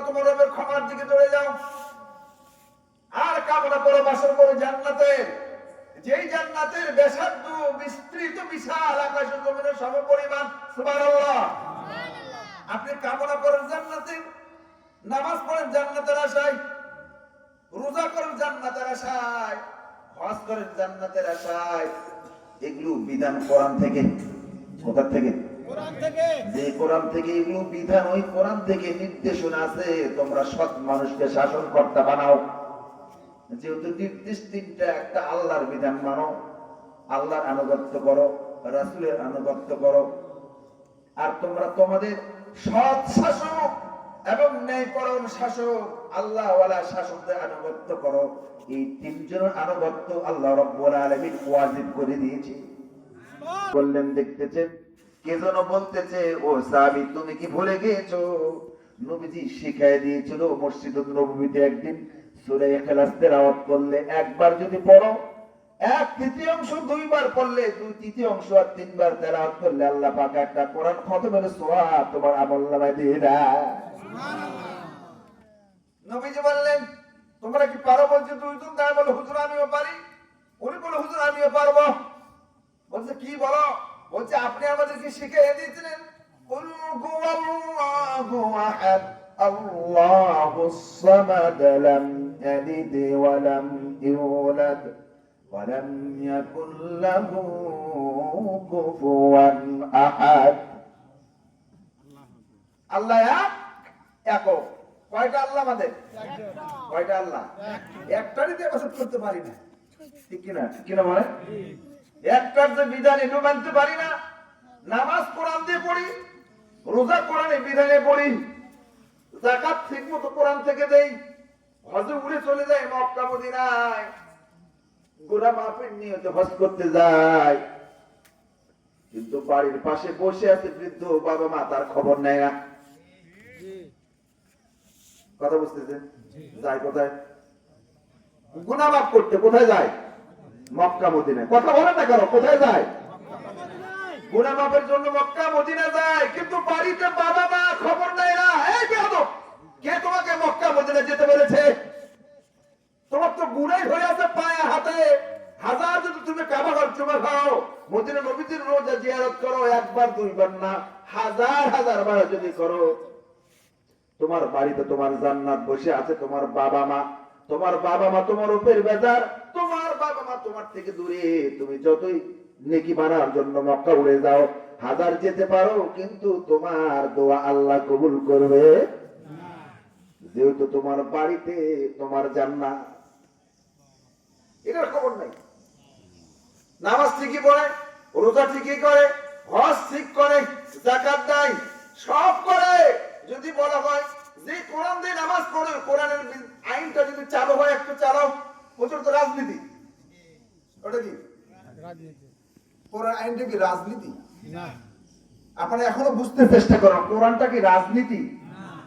তোমার রবের ক্ষমার দিকে চলে যাও আর কামনা করো বাসর করে জান্নাতের, যেই জান্নাতের ব্যাসার্ধ বিস্তৃত বিশাল আকাশ ও জমিনের সমপরিমাণ। সুবহানাল্লাহ। আপনি কামনা করেন জান্নাতের, নামাজ পড়েন জান্নাতের আশায়, রোজা করেন জান্নাতের আশায়, হজ করেন জান্নাতের আশায়। এগুলো বিধান কোরআন থেকে। কোথা থেকে? কোরআন থেকে। যে কোরআন থেকে এগুলো বিধান, ওই কোরআন থেকে নির্দেশনা আছে তোমরা সৎ মানুষকে শাসনকর্তা বানাও। যেহেতু নির্দেশ তিনটা, একটা আল্লাহর বিধান মানো, আল্লাহর আনুগত্য করো, রাসূলের আনুগত্য করো, আর তোমরা তোমাদের সৎ শাসক এবং ন্যায়পরায়ণ শাসক আল্লাহ ওয়ালা শাসকদের আনুগত্য করো। এই তিনজনের আনুগত্য আল্লাহ রাব্বুল আলামিন ওয়াজিব করে দিয়েছে। বললেন দেখতেছেন কে যেন বলতেছে, ও সাহাবী তুমি কি ভুলে গিয়েছো? নবীজি শিখায় দিয়েছিল মসজিদুন নববীতে একদিন সূরা ইখলাস তেলাওয়াত করলে একবার যদি পড়ো, এক তৃতীয়াংশ দুইবার পড়লে, দুই তৃতীয়াংশ আর তিনবার তেলাওয়াত করলে আল্লাহ পাক একটা কোরআন খতমের সওয়াব তোমার আমলনামায় দিয়ে দেয়। সুবহানাল্লাহ। নবীজি বললেন তোমরা কি পারো? বলছে দুইজন। তাই বলে হুজুর আমিও পারি। উনি বলে হুজুর আমিও পারবো। বলছে কি বলো? বলছে আপনি আমাদেরকে শিখিয়ে দিয়েছিলেন কুল হুয়াল্লাহু আহাদ আল্লাহুস সামাদ লাম ইয়ালিদ ওয়া লাম ইউলাদ ওয়া লাম ইয়াকুল লাহু কুফুওয়ান আহাদ। আল্লাহ এক, একক। কয়টা আল্লাহ আমাদের? কয়টা আল্লাহ? একটারই তো ইবাদত করতে পারি না, ঠিক কি না? ঠিক কি না বলে? একটার যে বিধান এটু মানতে পারি না। নামাজ কোরআন দিয়ে পড়ি, রোজা কোরআনের বিধানে পড়ি, যাকাত ঠিকমতো কোরআন থেকে দেই, হজে উড়ে চলে যাই মক্কা মদিনায়, গুনাহ মাফের নিয়তে হজ করতে যাই, কিন্তু বাড়ির পাশে বসে আছে বৃদ্ধ বাবা মা, তার খবর নেয় না। কথা বুঝতেছেন? যায় কোথায়? গুনাহ মাফ করতে কোথায় যায়? মক্কা মদিনায়। কথা বলে না কেন? কোথায় যায়? গুনাহ মাফের জন্য মক্কা মদিনা যায়, কিন্তু বাড়িতে বাবা মা খবর নেয় না। এই বেয়াদব, কে তোমাকে মক্কা মদিনা যেতে বলেছে? তোমার তো গুনাহ হয়ে আছে পায়ে হাতে। হাজার যদি তুমি কাবা ঘর চুমা খাও, মদিনা নবীজির রোজা জিয়ারত করো, একবার দুইবার না হাজার হাজার বার যদি করো, তোমার বাড়িতে তোমার জান্নাত বসে আছে। তোমার বাবা মা, তোমার বাবা মা তোমার উপর বেজার, তোমার বাবা মা তোমার থেকে দূরে। তুমি যতই নেকি বানার জন্য মক্কা উড়ে যাও, হাজার যেতে পারো, কিন্তু তোমার দোয়া আল্লাহ কবুল করবে না, যেহেতু তোমার বাড়িতে তোমার জান্নাত। এটার খবর নাই। নামাজ ঠিকই পড়ে, রোজা ঠিকই করে, হজ ঠিক করে, যাকাত দেয়, সব করে। যদি বলা হয় যে কোরআন দিয়ে নামাজ পড়ে, কোরআনের আইনটা যদি চালু হয়, একটু চালাও, প্রচুর তো রাজনীতি। ওটা কি রাজনীতি? কোরআন আইনটা কি রাজনীতি? না। আপনি এখনো বুঝতে চেষ্টা করেন কোরআনটা কি রাজনীতি?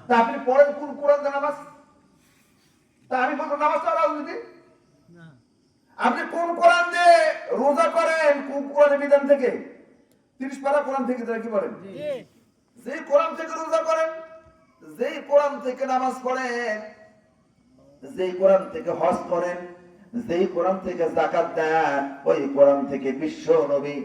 তা আপনি পড়েন কোন কোরআন দিয়ে নামাজ? তা আমি বলবো নামাজটা রাজনীতি? না। আপনি কোন কোরআন দিয়ে রোজা করেন? কোন কোরআনের বিধান থেকে? 30 পারা কোরআন থেকে কি বলেন? যে কোরআন থেকে রোজা করেন, যেই কোরআন থেকে নামাজ পড়েন, যেই কোরআন থেকে হজ করেন, যেই কোরআন থেকে যাকাত দেন, ওই কোরআন থেকে বিশ্ব নবী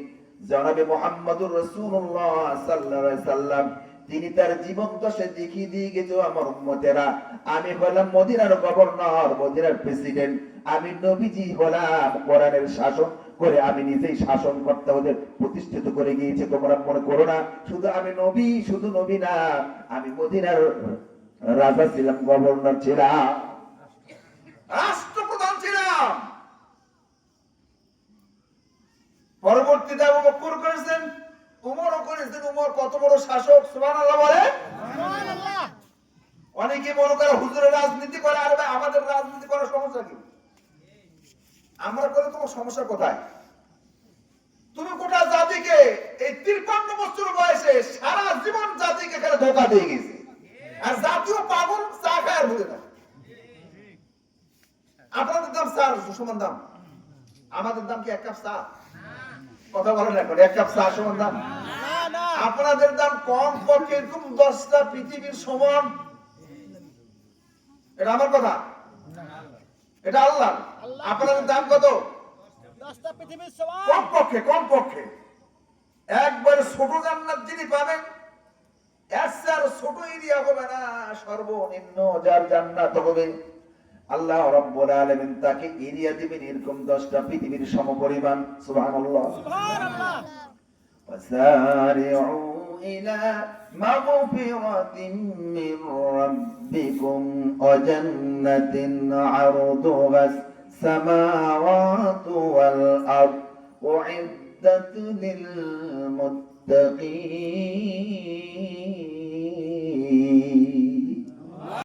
জনাবে মুহাম্মদুর রাসূলুল্লাহ সাল্লাল্লাহু আলাইহি সাল্লাম তিনি তার জীবন দশে দেখিয়ে দিয়ে গেছে, আমার উম্মতেরা আমি হলাম মদিনার গভর্নর, মদিনার প্রেসিডেন্ট, আমি নবীজি হলাম কোরআনের শাসন করে, আমি নিজেই শাসন করতে ওদের প্রতিষ্ঠিত করে গিয়েছি। তোমরা মনে করো না শুধু আমি নবী, শুধু নবী না, আমি মদিনার রাজা ছিলাম, গভর্নর ছিলাম, রাষ্ট্রপ্রধান ছিলাম। পরবর্তীতে আবু বকর করেছেন, উমরও করেছেন। উমর কত বড় শাসক! সুবহানাল্লাহ বলে। সুবহানাল্লাহ। অনেকে মনে করে হুজুরের রাজনীতি করে, আর আমাদের রাজনীতি করার সমস্যা কি? আমরা করে তোমার সমস্যা কোথায়? তুমি গোটা জাতিকে এই 53 বছর বয়সে সারা জীবন জাতিকে এখানে ধোঁকা দিয়ে গেছে, আর জাতীয় পাগল চা খায় আর ভুলে না। আপনাদের দাম চার সমান দাম, আমাদের দাম কি এক কাপ চা? কথা বলেন এখন, এক কাপ চা সমান দাম? আপনাদের দাম কম পক্ষে এরকম 10টা পৃথিবীর সমান। এটা আমার কথা, এটা আল্লাহ। আপনাদের দাম কত? 10টা পৃথিবীর সমান। কমপক্ষে একবার ছোট জান্নাত যিনি পাবেন, এর চেয়ে আর ছোট এরিয়া হবে না। সর্বনিম্ন যার জান্নাত হবে, আল্লাহ রাব্বুল আলামিন তাকে এরিয়া দিবেন এরকম 10টা পৃথিবীর সমপরিমাণ। সুবহানাল্লাহ। সুবহানাল্লাহ। وسارعوا إلى مغفرة من ربكم وجنة عرضها السماوات والأرض أعدت للمتقين